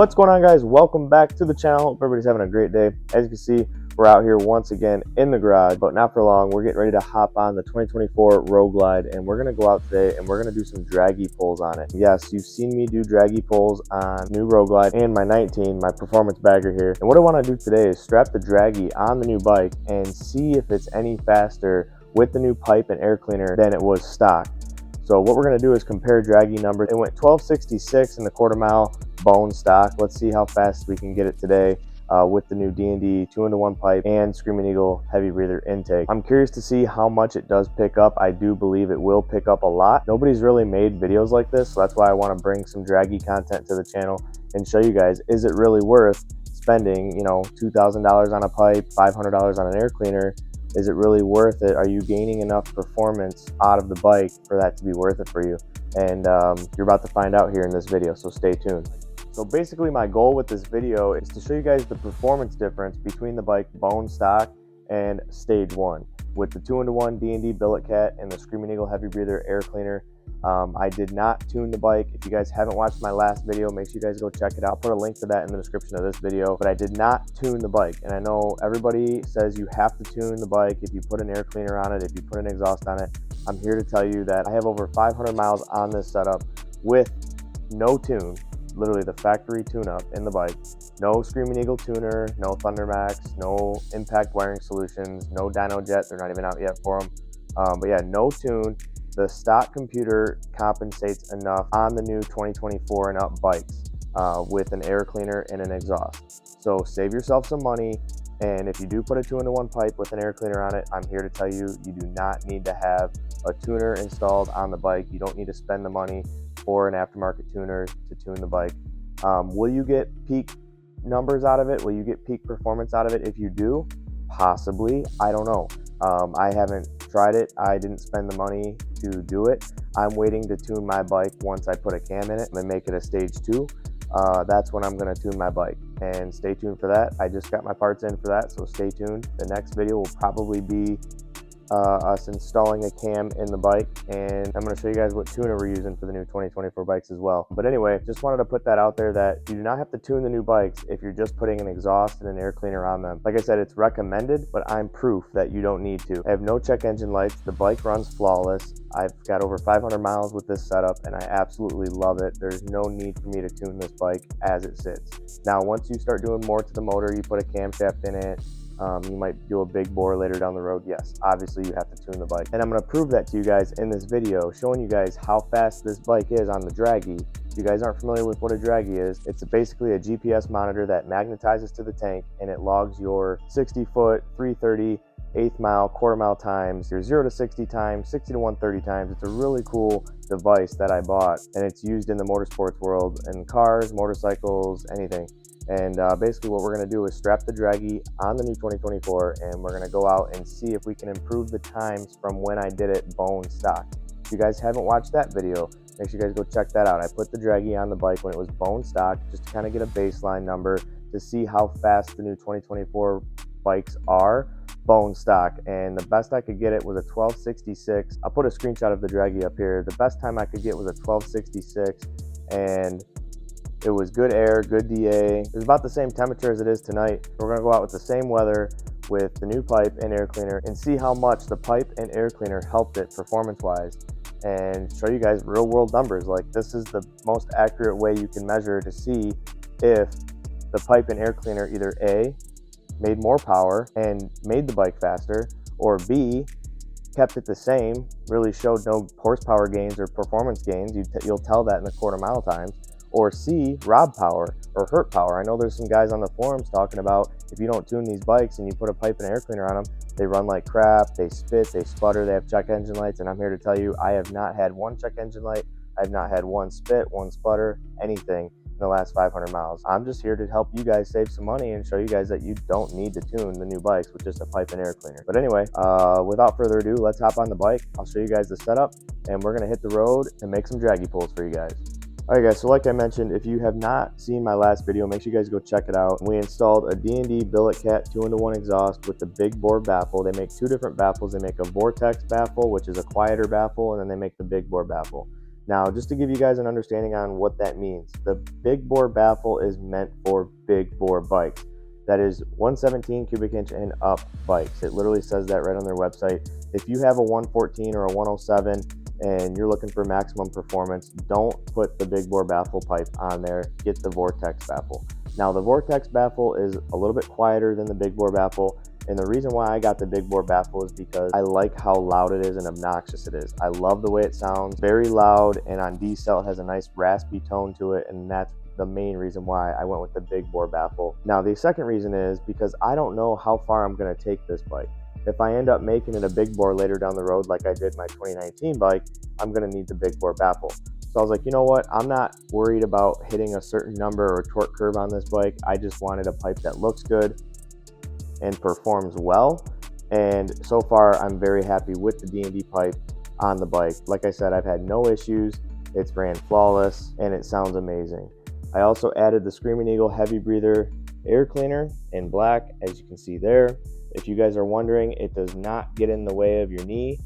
What's going on, guys? Welcome back to the channel. Hope everybody's having a great day. As you can see, we're out here once again in the garage, but not for long. We're getting ready to hop on the 2024 Road Glide, and we're going to go out today and we're going to do some draggy pulls on it. Yes, you've seen me do draggy pulls on new Road Glide and my 19, my performance bagger here. And what I want to do today is strap the draggy on the new bike and see if it's any faster with the new pipe and air cleaner than it was stock. So what we're going to do is compare draggy numbers. It went 1266 in the quarter mile bone stock. Let's see how fast we can get it today with the new D&D 2-in-1 pipe and Screaming Eagle heavy breather intake. I'm curious to see how much it does pick up. I do believe it will pick up a lot. Nobody's really made videos like this, so that's why I want to bring some draggy content to the channel and show you guys, is it really worth spending, you know, $2,000 on a pipe, $500 on an air cleaner? Is it really worth it? Are you gaining enough performance out of the bike for that to be worth it for you? And you're about to find out here in this video, so stay tuned. So basically my goal with this video is to show you guys the performance difference between the bike bone stock and stage 1. With the 2-in-1 D&D billet cat and the Screaming Eagle heavy breather air cleaner. I did not tune the bike. If you guys haven't watched my last video, make sure you guys go check it out. I'll put a link to that in the description of this video, but I did not tune the bike. And I know everybody says you have to tune the bike if you put an air cleaner on it, if you put an exhaust on it. I'm here to tell you that I have over 500 miles on this setup with no tune, literally the factory tune-up in the bike. No Screaming Eagle tuner, no Thundermax, no impact wiring solutions, no dyno jet. They're not even out yet for them. But yeah, no tune. The stock computer compensates enough on the new 2024 and up bikes with an air cleaner and an exhaust. So save yourself some money. And if you do put a 2-in-1 pipe with an air cleaner on it, I'm here to tell you, you do not need to have a tuner installed on the bike. You don't need to spend the money for an aftermarket tuner to tune the bike. Will you get peak numbers out of it? Will you get peak performance out of it? If you do, possibly. I don't know. I haven't tried it. I didn't spend the money to do it. I'm waiting to tune my bike once I put a cam in it and make it a stage 2. That's when I'm going to tune my bike, and stay tuned for that. I just got my parts in for that, so stay tuned. The next video will probably be us installing a cam in the bike, and I'm going to show you guys what tuner we're using for the new 2024 bikes as well. But anyway, just wanted to put that out there that you do not have to tune the new bikes if you're just putting an exhaust and an air cleaner on them. Like I said, it's recommended, but I'm proof that you don't need to. I have no check engine lights. The bike runs flawless. I've got over 500 miles with this setup, and I absolutely love it. There's no need for me to tune this bike as it sits. Now, once you start doing more to the motor, you put a camshaft in it, you might do a big bore later down the road. Yes, obviously you have to tune the bike. And I'm going to prove that to you guys in this video, showing you guys how fast this bike is on the draggy. If you guys aren't familiar with what a draggy is, it's basically a GPS monitor that magnetizes to the tank, and it logs your 60-foot, 330, 1/8 mile, quarter mile times, your 0 to 60 times, 60 to 130 times. It's a really cool device that I bought, and it's used in the motorsports world, in cars, motorcycles, anything. And basically what we're going to do is strap the draggy on the new 2024, and we're going to go out and see if we can improve the times from when I did it bone stock. If you guys haven't watched that video, make sure you guys go check that out. I put the draggy on the bike when it was bone stock, just to kind of get a baseline number to see how fast the new 2024 bikes are bone stock. And the best I could get it was a 1266. I'll put a screenshot of the draggy up here. The best time I could get was a 1266, and it was good air, good DA. It was about the same temperature as it is tonight. We're gonna go out with the same weather with the new pipe and air cleaner and see how much the pipe and air cleaner helped it performance-wise, and show you guys real world numbers. Like, this is the most accurate way you can measure to see if the pipe and air cleaner either A, made more power and made the bike faster, or B, kept it the same, really showed no horsepower gains or performance gains. You'll tell that in the quarter mile times. Or C, rob power or hurt power. I know there's some guys on the forums talking about if you don't tune these bikes and you put a pipe and air cleaner on them, they run like crap, they spit, they sputter, they have check engine lights. And I'm here to tell you, I have not had one check engine light. I've not had one spit, one sputter, anything in the last 500 miles. I'm just here to help you guys save some money and show you guys that you don't need to tune the new bikes with just a pipe and air cleaner. But anyway, without further ado, let's hop on the bike. I'll show you guys the setup, and we're gonna hit the road and make some draggy pulls for you guys. Alright guys, so like I mentioned, if you have not seen my last video, make sure you guys go check it out. We installed a D&D billet cat 2-in-1 exhaust with the big bore baffle. They make two different baffles. They make a vortex baffle, which is a quieter baffle, and then they make the big bore baffle. Now, just to give you guys an understanding on what that means, the big bore baffle is meant for big bore bikes. That is 117 cubic inch and up bikes. It literally says that right on their website. If you have a 114 or a 107 and you're looking for maximum performance, don't put the big bore baffle pipe on there. Get the Vortex baffle. Now, the Vortex baffle is a little bit quieter than the big bore baffle. And the reason why I got the big bore baffle is because I like how loud it is and obnoxious it is. I love the way it sounds, very loud, and on decel it has a nice raspy tone to it, and that's the main reason why I went with the big bore baffle. Now, the second reason is because I don't know how far I'm going to take this bike. If I end up making it a big bore later down the road like I did my 2019 bike, I'm going to need the big bore baffle. So I was like, you know what? I'm not worried about hitting a certain number or torque curve on this bike. I just wanted a pipe that looks good and performs well, and so far I'm very happy with the D&D pipe on the bike. Like I said, I've had no issues. It's ran flawless and it sounds amazing. I also added the Screaming Eagle heavy breather air cleaner in black, as you can see there. If you guys are wondering, it does not get in the way of your knee.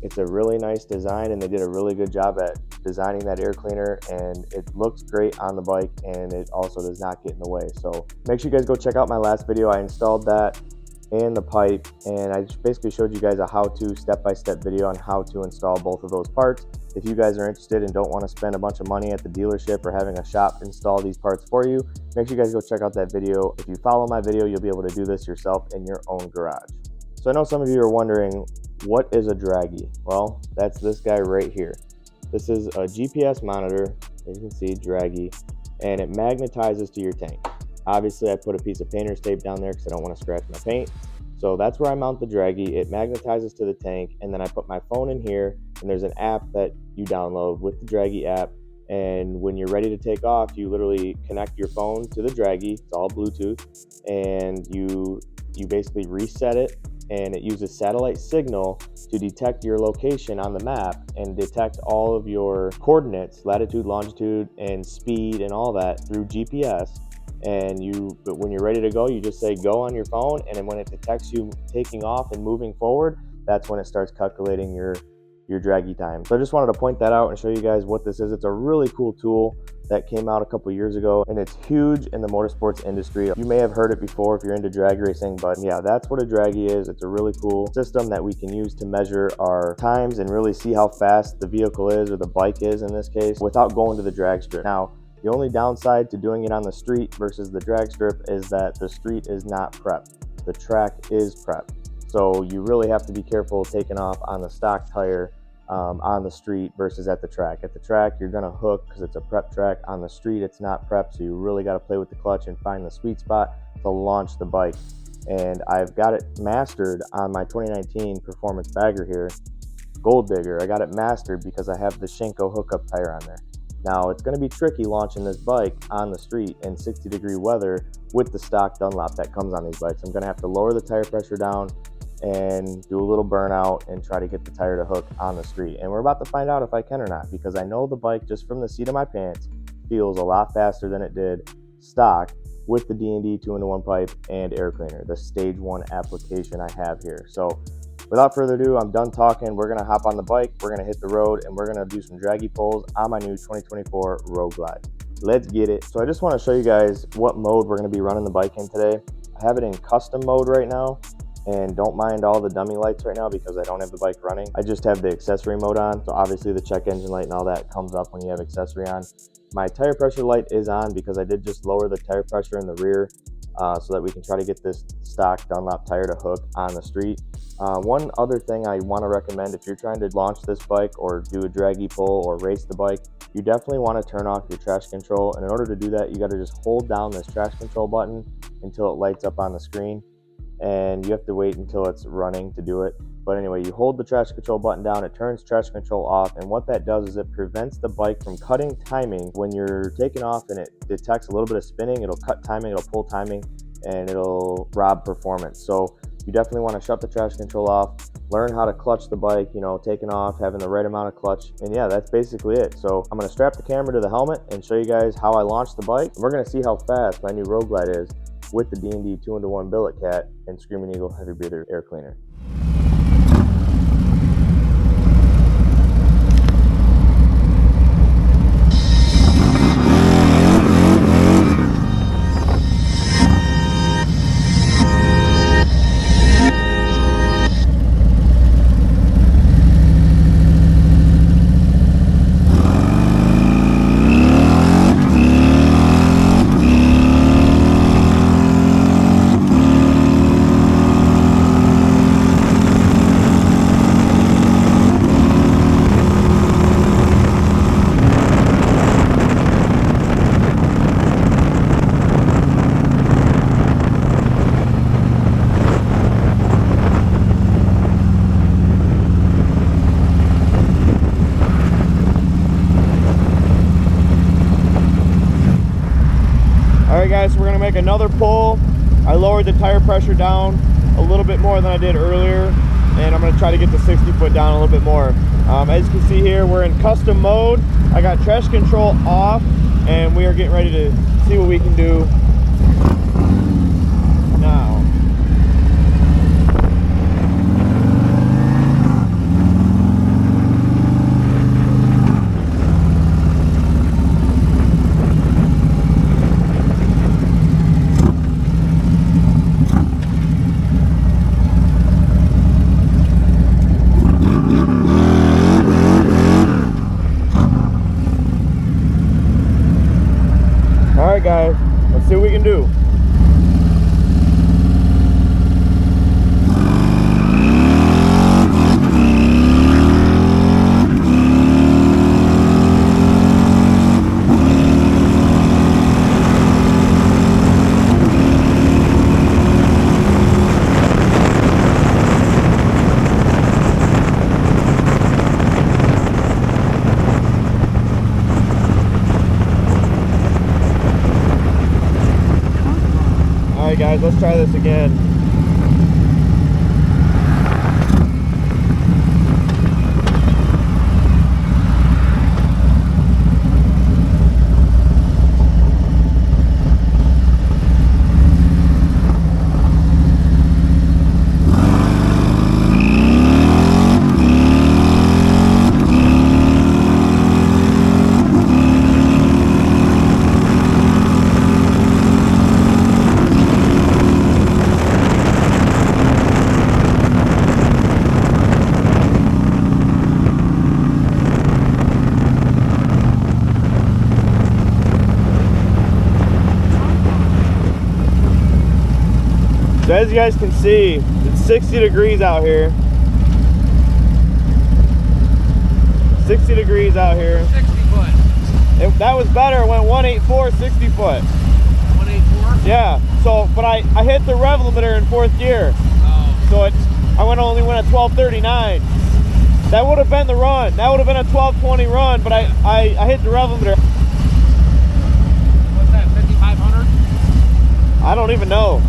It's a really nice design, and they did a really good job at designing that air cleaner, and it looks great on the bike, and it also does not get in the way. So make sure you guys go check out my last video. I installed that and the pipe, and I just basically showed you guys a how-to step-by-step video on how to install both of those parts. If you guys are interested and don't want to spend a bunch of money at the dealership or having a shop install these parts for you, make sure you guys go check out that video. If you follow my video, you'll be able to do this yourself in your own garage. So I know some of you are wondering, what is a draggy? Well, that's this guy right here. This is a GPS monitor, as you can see, draggy, and it magnetizes to your tank. Obviously, I put a piece of painter's tape down there because I don't want to scratch my paint. So that's where I mount the draggy. It magnetizes to the tank, and then I put my phone in here, and there's an app that you download with the draggy app. And when you're ready to take off, you literally connect your phone to the draggy. It's all Bluetooth, and you basically reset it, and it uses satellite signal to detect your location on the map and detect all of your coordinates, latitude, longitude, and speed and all that through GPS. And when you're ready to go, you just say go on your phone, and then when it detects you taking off and moving forward, that's when it starts calculating your draggy time. So I just wanted to point that out and show you guys what this is. It's a really cool tool that came out a couple years ago, and it's huge in the motorsports industry. You may have heard it before if you're into drag racing, but yeah, that's what a draggy is. It's a really cool system that we can use to measure our times and really see how fast the vehicle is, or the bike is in this case, without going to the drag strip. Now, the only downside to doing it on the street versus the drag strip is that the street is not prepped. The track is prepped. So you really have to be careful taking off on the stock tire on the street versus at the track. At the track, you're gonna hook because it's a prep track. On the street, it's not prepped, so you really gotta play with the clutch and find the sweet spot to launch the bike. And I've got it mastered on my 2019 Performance Bagger here, Gold Digger. I got it mastered because I have the Shinko hookup tire on there. Now, it's gonna be tricky launching this bike on the street in 60-degree weather with the stock Dunlop that comes on these bikes. I'm gonna have to lower the tire pressure down and do a little burnout and try to get the tire to hook on the street. And we're about to find out if I can or not, because I know the bike, just from the seat of my pants, feels a lot faster than it did stock with the D&D 2-in-1 pipe and air cleaner, the stage 1 application I have here. So without further ado, I'm done talking. We're gonna hop on the bike, we're gonna hit the road, and we're gonna do some draggy pulls on my new 2024 Road Glide. Let's get it. So I just wanna show you guys what mode we're gonna be running the bike in today. I have it in custom mode right now, and don't mind all the dummy lights right now because I don't have the bike running. I just have the accessory mode on. So obviously the check engine light and all that comes up when you have accessory on. My tire pressure light is on because I did just lower the tire pressure in the rear so that we can try to get this stock Dunlop tire to hook on the street. One other thing I want to recommend, if you're trying to launch this bike or do a draggy pull or race the bike, you definitely want to turn off your traction control. And in order to do that, you got to just hold down this traction control button until it lights up on the screen. And you have to wait until it's running to do it. But anyway, you hold the traction control button down, it turns traction control off, and what that does is it prevents the bike from cutting timing. When you're taking off and it detects a little bit of spinning, it'll cut timing, it'll pull timing, and it'll rob performance. So you definitely want to shut the traction control off, learn how to clutch the bike, taking off, having the right amount of clutch, and yeah, that's basically it. So I'm going to strap the camera to the helmet and show you guys how I launched the bike. And we're going to see how fast my new Road Glide is with the D&D 2-in-1 billet cat and Screaming Eagle heavy breather air cleaner. make another pull. I lowered the tire pressure down a little bit more than I did earlier, and I'm gonna try to get the 60 foot down a little bit more. As you can see here, we're in custom mode. I got traction control off, and we are getting ready to see what we can do now. All right, guys, let's see what we can do. Alright guys, let's try this again. So as you guys can see, it's 60 degrees out here. 60 degrees out here. 60 foot. That was better. It went 184, 60 foot. 184? Yeah. So, but I hit the rev limiter in 4th gear. Oh. So I only went at 1239. That would have been the run. That would have been a 1220 run, but I hit the rev limiter. What's that, 5,500? I don't even know.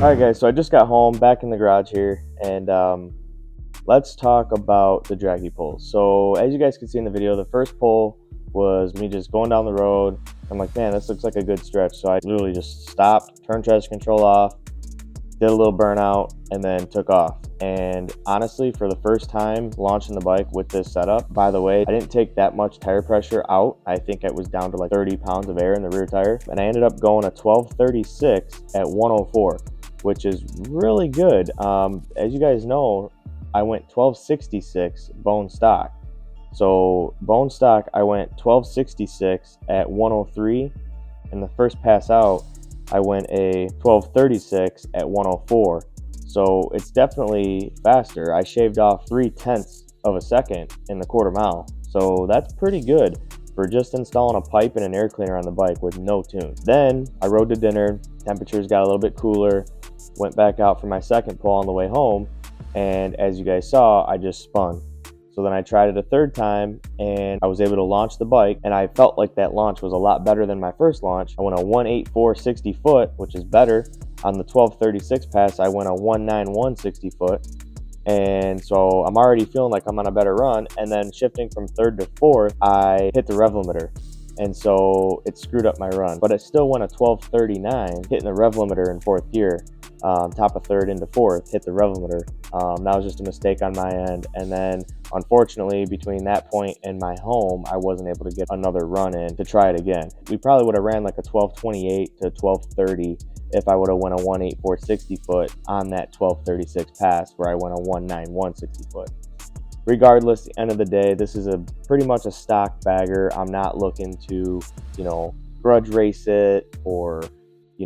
Alright guys, so I just got home, back in the garage here, and let's talk about the draggy pulls. So as you guys can see in the video, the first pull was me just going down the road. I'm like, man, this looks like a good stretch. So I literally just stopped, turned traction control off, did a little burnout, and then took off. And honestly, for the first time launching the bike with this setup, by the way, I didn't take that much tire pressure out. I think it was down to like 30 pounds of air in the rear tire. And I ended up going a 1236 at 104. Which is really good. As you guys know, I went 1266 bone stock. So bone stock, I went 1266 at 103. And the first pass out, I went a 1236 at 104. So it's definitely faster. I shaved off 0.3 of a second in the quarter mile. So that's pretty good for just installing a pipe and an air cleaner on the bike with no tune. Then I rode to dinner, temperatures got a little bit cooler, went back out for my second pull on the way home, and as you guys saw, I just spun. So then I tried it a third time and I was able to launch the bike, and I felt like that launch was a lot better than my first launch. I went a 184 60 foot, which is better. On the 1236 pass, I went a 191 60 foot. And so I'm already feeling like I'm on a better run. And then shifting from third to fourth, I hit the rev limiter. And so it screwed up my run. But it still went a 1239, hitting the rev limiter in fourth gear. Top of third into fourth, hit the rev limiter. That was just a mistake on my end. And then unfortunately, between that point and my home, I wasn't able to get another run in to try it again. We probably would have ran like a 1228 to 1230 if I would have went a 184 60 foot on that 1236 pass where I went a 191 60 foot. Regardless, at the end of the day, this is pretty much a stock bagger. I'm not looking to, grudge race it, or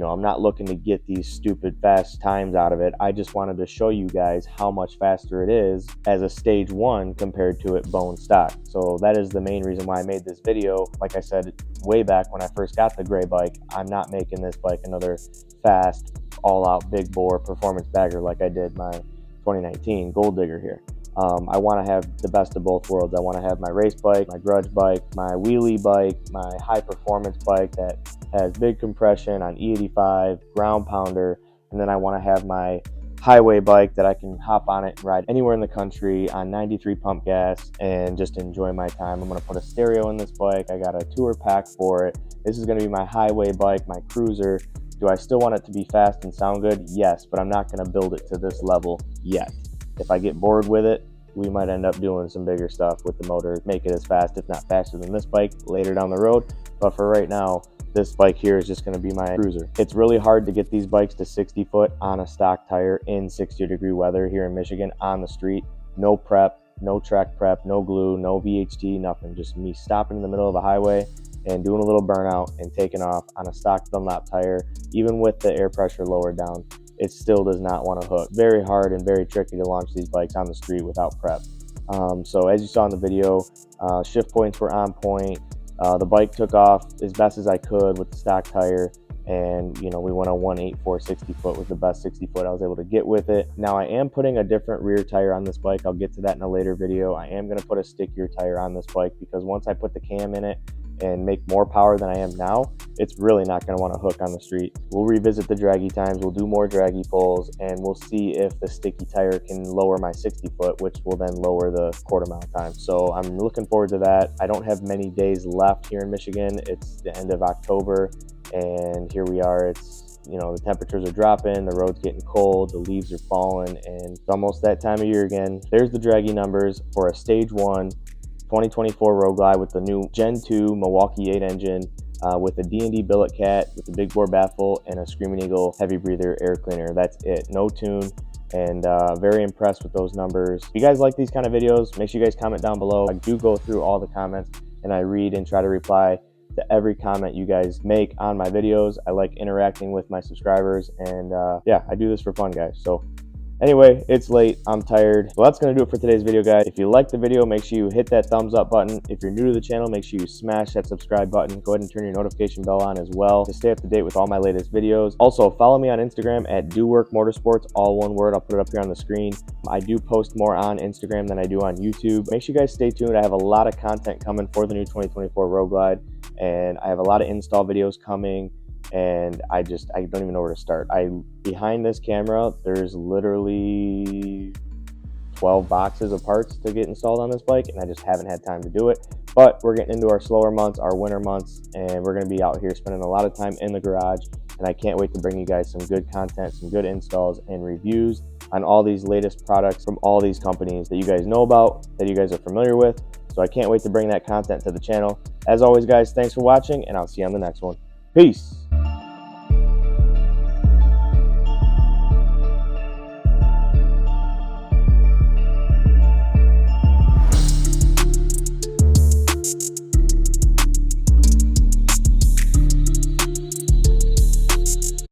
I'm not looking to get these stupid fast times out of it. I just wanted to show you guys how much faster it is as a stage 1 compared to it bone stock. So that is the main reason why I made this video. Like I said way back when I first got the gray bike, I'm not making this bike another fast, all-out big bore performance bagger like I did my 2019 Gold Digger here. I want to have the best of both worlds. I want to have my race bike, my grudge bike, my wheelie bike, my high performance bike that has big compression on E85, ground pounder, and then I want to have my highway bike that I can hop on it and ride anywhere in the country on 93 pump gas and just enjoy my time. I'm going to put a stereo in this bike. I got a tour pack for it. This is going to be my highway bike, my cruiser. Do I still want it to be fast and sound good? Yes, but I'm not going to build it to this level yet. If I get bored with it, we might end up doing some bigger stuff with the motor, make it as fast, if not faster than this bike later down the road. But for right now, this bike here is just going to be my cruiser. It's really hard to get these bikes to 60 foot on a stock tire in 60-degree weather here in Michigan on the street. No prep, no track prep, no glue, no VHT, nothing. Just me stopping in the middle of a highway and doing a little burnout and taking off on a stock Dunlop tire. Even with the air pressure lowered down, it still does not want to hook. Very hard and very tricky to launch these bikes on the street without prep. So as you saw in the video, shift points were on point. The bike took off as best as I could with the stock tire, and we went on 1.84 60 foot was the best 60 foot I was able to get with it. Now I am putting a different rear tire on this bike. I'll get to that in a later video. I am going to put a stickier tire on this bike because once I put the cam in it and make more power than I am now, it's really not going to want to hook on the street. We'll revisit the draggy times, we'll do more draggy pulls, and we'll see if the sticky tire can lower my 60 foot, which will then lower the quarter mile time. So I'm looking forward to that. I don't have many days left here in Michigan. It's the end of October, and here we are. It's the temperatures are dropping, the road's getting cold, the leaves are falling, and it's almost that time of year again. There's the draggy numbers for a stage 1 2024 Road Glide with the new Gen 2 Milwaukee 8 engine, with a D&D billet cat, with the big bore baffle, and a Screaming Eagle heavy breather air cleaner. That's it, no tune, and very impressed with those numbers. If you guys like these kind of videos, make sure you guys comment down below. I do go through all the comments, and I read and try to reply to every comment you guys make on my videos. I like interacting with my subscribers, and yeah, I do this for fun, guys. So anyway, it's late, I'm tired. Well, that's going to do it for today's video, guys. If you like the video, make sure you hit that thumbs up button. If you're new to the channel, make sure you smash that subscribe button. Go ahead and turn your notification bell on as well to stay up to date with all my latest videos. Also, follow me on Instagram at DOOWORK Motorsports, all one word. I'll put it up here on the screen. I do post more on Instagram than I do on YouTube. Make sure you guys stay tuned. I have a lot of content coming for the new 2024 Road Glide, and I have a lot of install videos coming. And I don't even know where to start. Behind this camera, there's literally 12 boxes of parts to get installed on this bike, and I just haven't had time to do it. But we're getting into our slower months, our winter months, and we're going to be out here spending a lot of time in the garage, and I can't wait to bring you guys some good content, some good installs and reviews on all these latest products from all these companies that you guys know about, that you guys are familiar with. So I can't wait to bring that content to the channel. As always, guys, thanks for watching, and I'll see you on the next one. Peace.